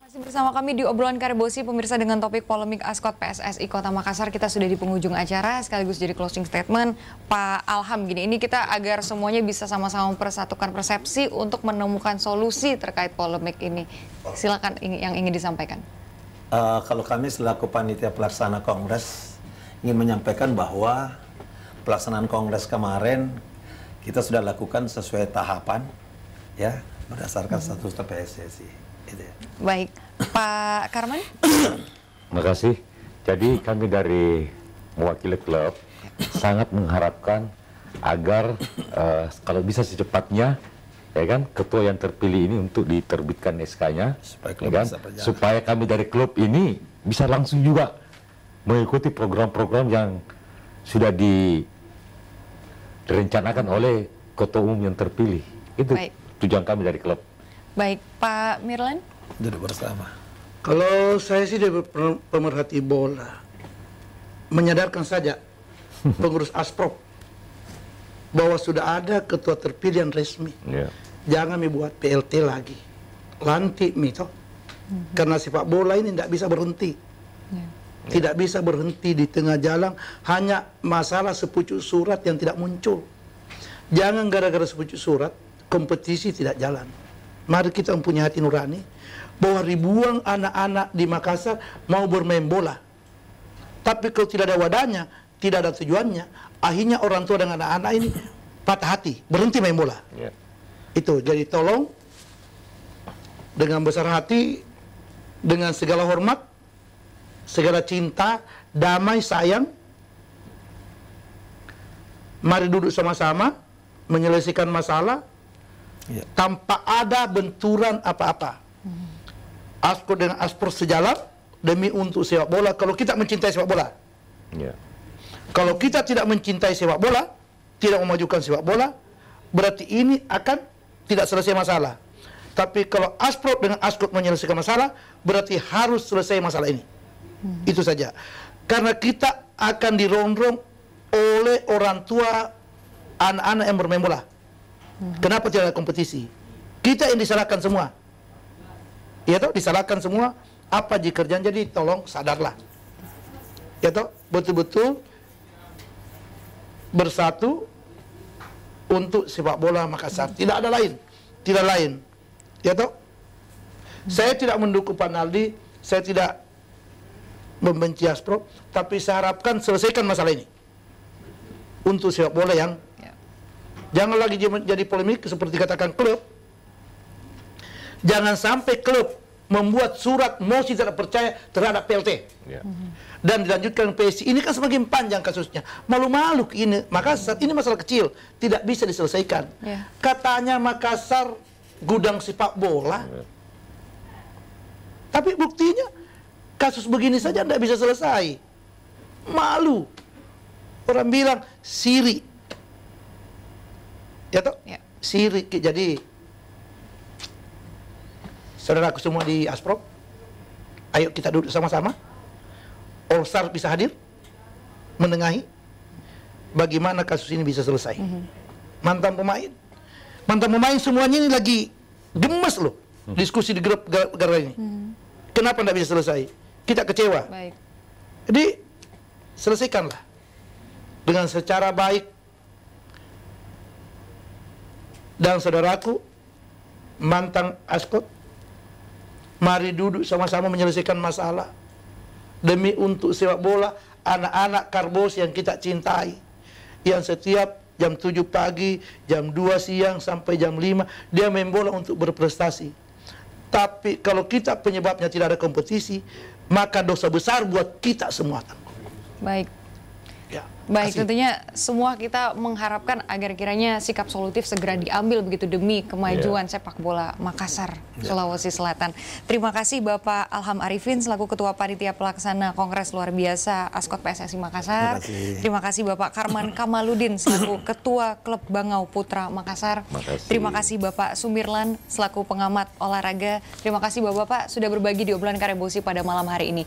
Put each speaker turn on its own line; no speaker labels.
Masih bersama kami di obrolan Karebosi, pemirsa, dengan topik polemik Askot PSSI Kota Makassar. Kita sudah di penghujung acara, sekaligus jadi closing statement. Pak Alham, gini, ini kita agar semuanya bisa sama-sama mempersatukan persepsi untuk menemukan solusi terkait polemik ini. Silakan yang ingin disampaikan.
Kalau kami selaku panitia pelaksana kongres ingin menyampaikan bahwa pelaksanaan kongres kemarin kita sudah lakukan sesuai tahapan, ya, berdasarkan status PSSI. Gitu ya.
Baik, Pak Karman.
Terima kasih. Jadi kami dari mewakili klub sangat mengharapkan agar kalau bisa secepatnya, ya kan, ketua yang terpilih ini untuk diterbitkan SK-nya, ya kan, supaya kami dari klub ini bisa langsung juga mengikuti program-program yang sudah direncanakan oleh ketua umum yang terpilih. Itu tujuan kami dari klub.
Baik, Pak Mirlan.
Duduk bersama.
Kalau saya sih dari pemerhati bola, menyadarkan saja pengurus Asprop bahwa sudah ada ketua terpilih yang resmi. Jangan dibuat PLT lagi. Lantik toh. Karena sepak bola ini tidak bisa berhenti. Tidak bisa berhenti di tengah jalan hanya masalah sepucuk surat yang tidak muncul. Jangan gara-gara sepucuk surat kompetisi tidak jalan. Mari kita mempunyai hati nurani bahwa ribuan anak-anak di Makassar mau bermain bola. Tapi kalau tidak ada wadahnya, tidak ada tujuannya, akhirnya orang tua dengan anak-anak ini patah hati, berhenti main bola. Itu, jadi tolong dengan besar hati, dengan segala hormat, segala cinta, damai, sayang, mari duduk sama-sama, menyelesaikan masalah, tanpa ada benturan apa-apa. Askot dengan Aspor sejalan demi untuk sepak bola. Kalau kita mencintai sepak bola, kalau kita tidak mencintai sepak bola, tidak memajukan sepak bola, berarti ini akan tidak selesai masalah. Tapi kalau Aspor dengan Askot menyelesaikan masalah, berarti harus selesai masalah ini. Itu saja. Karena kita akan dirongrong oleh orang tua anak-anak yang bermain bola. Kenapa tidak ada kompetisi? Kita yang disalahkan semua. Ya toh, disalahkan semua. Apa jika kerjaan? Jadi tolong sadarlah. Ya toh, betul-betul bersatu untuk sepak bola Makassar. Tidak ada lain. Tidak lain. Ya toh? Saya tidak mendukung Pak Naldi, saya tidak membenci Asprop, tapi saya harapkan selesaikan masalah ini. Untuk sepak bola yang jangan lagi jadi polemik seperti katakan klub. Jangan sampai klub membuat surat mosi tidak percaya terhadap PLT. Dan dilanjutkan PSI. Ini kan semakin panjang kasusnya. Malu-malu ini Makassar, ini masalah kecil, tidak bisa diselesaikan. Katanya Makassar gudang sepak bola. Tapi buktinya kasus begini saja tidak bisa selesai. Malu. Orang bilang siri. Ya toh? Sirik. Jadi saudaraku semua di Asprop, ayo kita duduk sama-sama. All-Star bisa hadir menengahi bagaimana kasus ini bisa selesai. Mantan pemain semuanya ini lagi gemes loh diskusi di grup gara-gara ini. Kenapa tidak bisa selesai? Kita kecewa. Jadi selesaikanlah dengan secara baik. Dan saudaraku, mantan Askot, mari duduk sama-sama menyelesaikan masalah demi untuk sepak bola anak-anak Karbos yang kita cintai, yang setiap jam 7 pagi, jam 2 siang sampai jam 5 dia main bola untuk berprestasi. Tapi kalau kita penyebabnya tidak ada kompetisi, maka dosa besar buat kita semua.
Baik. Baik, tentunya semua kita mengharapkan agar kiranya sikap solutif segera diambil begitu demi kemajuan sepak bola Makassar, Sulawesi Selatan. Terima kasih Bapak Alham Arifin selaku Ketua Panitia Pelaksana Kongres Luar Biasa Askot PSSI Makassar. Terima kasih Bapak Karman Kamaludin selaku Ketua Klub Bangau Putra Makassar. Terima kasih Bapak Sumirlan selaku pengamat olahraga. Terima kasih Bapak-bapak sudah berbagi di obrolan Karebosi pada malam hari ini.